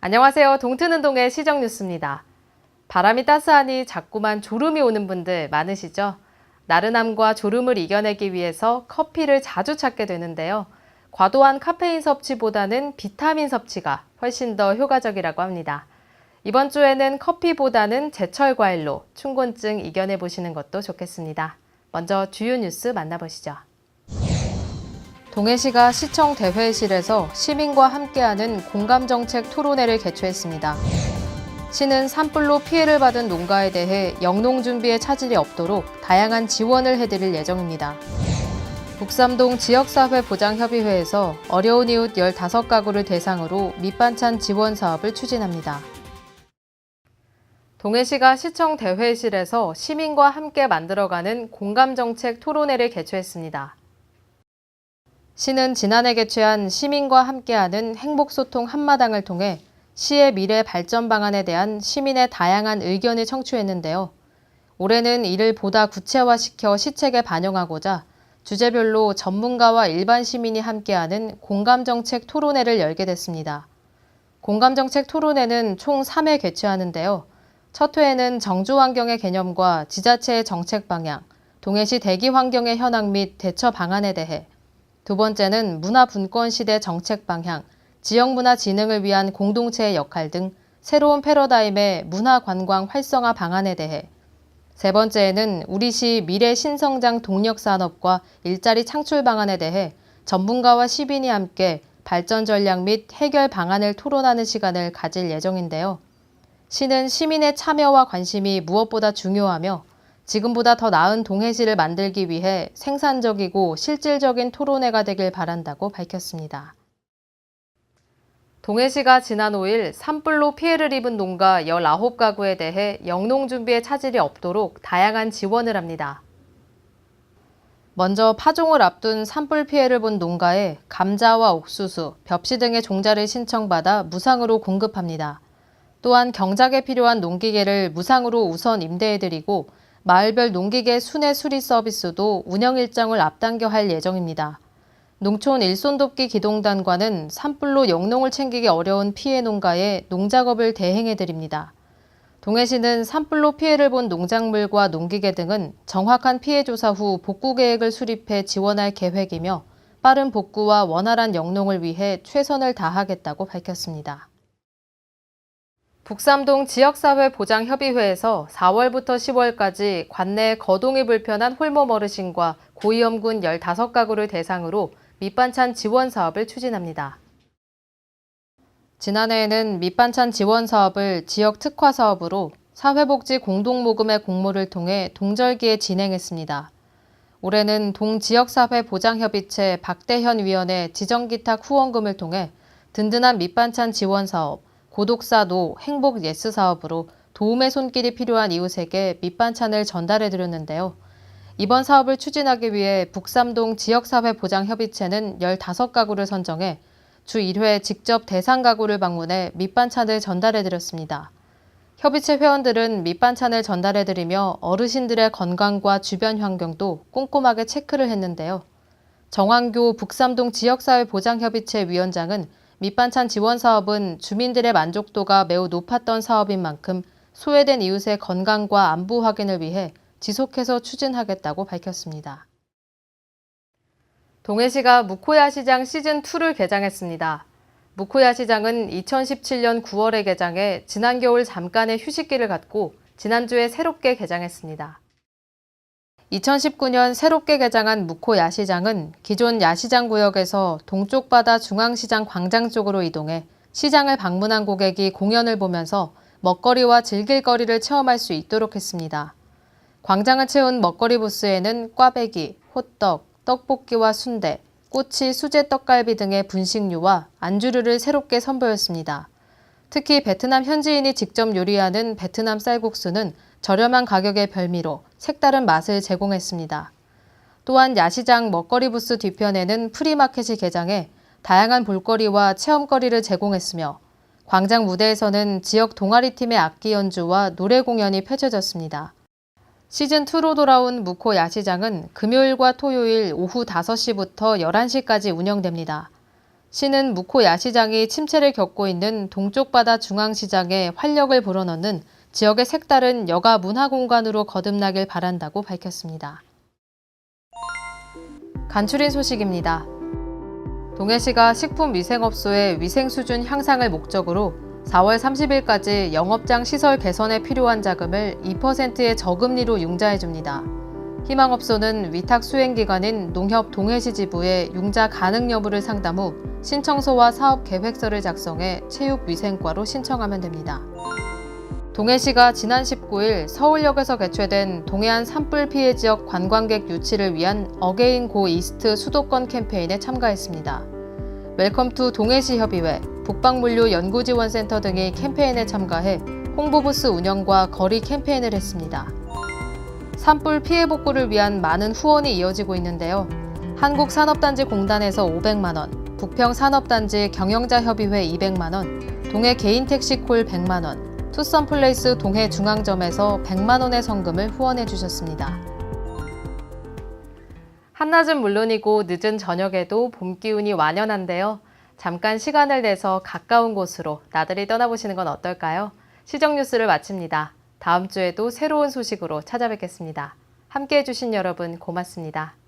안녕하세요. 동트는동의 시정뉴스입니다. 바람이 따스하니 자꾸만 졸음이 오는 분들 많으시죠? 나른함과 졸음을 이겨내기 위해서 커피를 자주 찾게 되는데요. 과도한 카페인 섭취보다는 비타민 섭취가 훨씬 더 효과적이라고 합니다. 이번 주에는 커피보다는 제철 과일로 충곤증 이겨내 보시는 것도 좋겠습니다. 먼저 주요 뉴스 만나보시죠. 동해시가 시청 대회실에서 시민과 함께하는 공감정책 토론회를 개최했습니다. 시는 산불로 피해를 받은 농가에 대해 영농 준비에 차질이 없도록 다양한 지원을 해드릴 예정입니다. 북삼동 지역사회 보장협의회에서 어려운 이웃 15가구를 대상으로 밑반찬 지원 사업을 추진합니다. 동해시가 시청 대회실에서 시민과 함께 만들어가는 공감정책 토론회를 개최했습니다. 시는 지난해 개최한 시민과 함께하는 행복소통 한마당을 통해 시의 미래 발전 방안에 대한 시민의 다양한 의견을 청취했는데요. 올해는 이를 보다 구체화시켜 시책에 반영하고자 주제별로 전문가와 일반 시민이 함께하는 공감정책 토론회를 열게 됐습니다. 공감정책 토론회는 총 3회 개최하는데요. 첫 회에는 정주환경의 개념과 지자체의 정책 방향, 동해시 대기 환경의 현황 및 대처 방안에 대해, 두 번째는 문화분권 시대 정책 방향, 지역문화 진흥을 위한 공동체의 역할 등 새로운 패러다임의 문화관광 활성화 방안에 대해, 세 번째에는 우리시 미래 신성장 동력 산업과 일자리 창출 방안에 대해 전문가와 시민이 함께 발전 전략 및 해결 방안을 토론하는 시간을 가질 예정인데요. 시는 시민의 참여와 관심이 무엇보다 중요하며 지금보다 더 나은 동해시를 만들기 위해 생산적이고 실질적인 토론회가 되길 바란다고 밝혔습니다. 동해시가 지난 5일 산불로 피해를 입은 농가 19가구에 대해 영농 준비에 차질이 없도록 다양한 지원을 합니다. 먼저 파종을 앞둔 산불 피해를 본 농가에 감자와 옥수수, 벽시 등의 종자를 신청받아 무상으로 공급합니다. 또한 경작에 필요한 농기계를 무상으로 우선 임대해드리고 마을별 농기계 순회 수리 서비스도 운영 일정을 앞당겨 할 예정입니다. 농촌 일손돕기 기동단과는 산불로 영농을 챙기기 어려운 피해 농가에 농작업을 대행해드립니다. 동해시는 산불로 피해를 본 농작물과 농기계 등은 정확한 피해 조사 후 복구 계획을 수립해 지원할 계획이며 빠른 복구와 원활한 영농을 위해 최선을 다하겠다고 밝혔습니다. 북삼동 지역사회 보장협의회에서 4월부터 10월까지 관내 거동이 불편한 홀몸 어르신과 고위험군 15가구를 대상으로 밑반찬 지원 사업을 추진합니다. 지난해에는 밑반찬 지원 사업을 지역 특화 사업으로 사회복지 공동모금의 공모를 통해 동절기에 진행했습니다. 올해는 동지역사회 보장협의체 박대현 위원의 지정기탁 후원금을 통해 든든한 밑반찬 지원 사업, 고독사도 행복 예스 사업으로 도움의 손길이 필요한 이웃에게 밑반찬을 전달해드렸는데요. 이번 사업을 추진하기 위해 북삼동 지역사회 보장협의체는 15가구를 선정해 주 1회 직접 대상 가구를 방문해 밑반찬을 전달해드렸습니다. 협의체 회원들은 밑반찬을 전달해드리며 어르신들의 건강과 주변 환경도 꼼꼼하게 체크를 했는데요. 정환교 북삼동 지역사회 보장협의체 위원장은 밑반찬 지원 사업은 주민들의 만족도가 매우 높았던 사업인 만큼 소외된 이웃의 건강과 안부 확인을 위해 지속해서 추진하겠다고 밝혔습니다. 동해시가 무코야시장 시즌2를 개장했습니다. 무코야시장은 2017년 9월에 개장해 지난 겨울 잠깐의 휴식기를 갖고 지난주에 새롭게 개장했습니다. 2019년 새롭게 개장한 무코야시장은 기존 야시장 구역에서 동쪽 바다 중앙시장 광장 쪽으로 이동해 시장을 방문한 고객이 공연을 보면서 먹거리와 즐길거리를 체험할 수 있도록 했습니다. 광장을 채운 먹거리 부스에는 꽈배기, 호떡, 떡볶이와 순대, 꼬치, 수제 떡갈비 등의 분식류와 안주류를 새롭게 선보였습니다. 특히 베트남 현지인이 직접 요리하는 베트남 쌀국수는 저렴한 가격의 별미로 색다른 맛을 제공했습니다. 또한 야시장 먹거리 부스 뒤편에는 프리마켓이 개장해 다양한 볼거리와 체험거리를 제공했으며 광장 무대에서는 지역 동아리팀의 악기 연주와 노래 공연이 펼쳐졌습니다. 시즌2로 돌아온 무코 야시장은 금요일과 토요일 오후 5시부터 11시까지 운영됩니다. 시는 묵호 야시장이 침체를 겪고 있는 동쪽 바다 중앙시장에 활력을 불어넣는 지역의 색다른 여가 문화공간으로 거듭나길 바란다고 밝혔습니다. 간추린 소식입니다. 동해시가 식품위생업소의 위생수준 향상을 목적으로 4월 30일까지 영업장 시설 개선에 필요한 자금을 2%의 저금리로 융자해줍니다. 희망업소는 위탁 수행기관인 농협 동해시 지부에 융자 가능 여부를 상담 후 신청서와 사업 계획서를 작성해 체육위생과로 신청하면 됩니다. 동해시가 지난 19일 서울역에서 개최된 동해안 산불 피해 지역 관광객 유치를 위한 어게인 고 이스트 수도권 캠페인에 참가했습니다. 웰컴 투 동해시 협의회, 북방물류 연구지원센터 등이 캠페인에 참가해 홍보부스 운영과 거리 캠페인을 했습니다. 산불 피해 복구를 위한 많은 후원이 이어지고 있는데요. 한국산업단지공단에서 500만 원, 북평산업단지 경영자협의회 200만 원, 동해 개인택시콜 100만 원, 투썸플레이스 동해중앙점에서 100만 원의 성금을 후원해 주셨습니다. 한낮은 물론이고 늦은 저녁에도 봄 기운이 완연한데요. 잠깐 시간을 내서 가까운 곳으로 나들이 떠나보시는 건 어떨까요? 시정 뉴스를 마칩니다. 다음 주에도 새로운 소식으로 찾아뵙겠습니다. 함께해 주신 여러분 고맙습니다.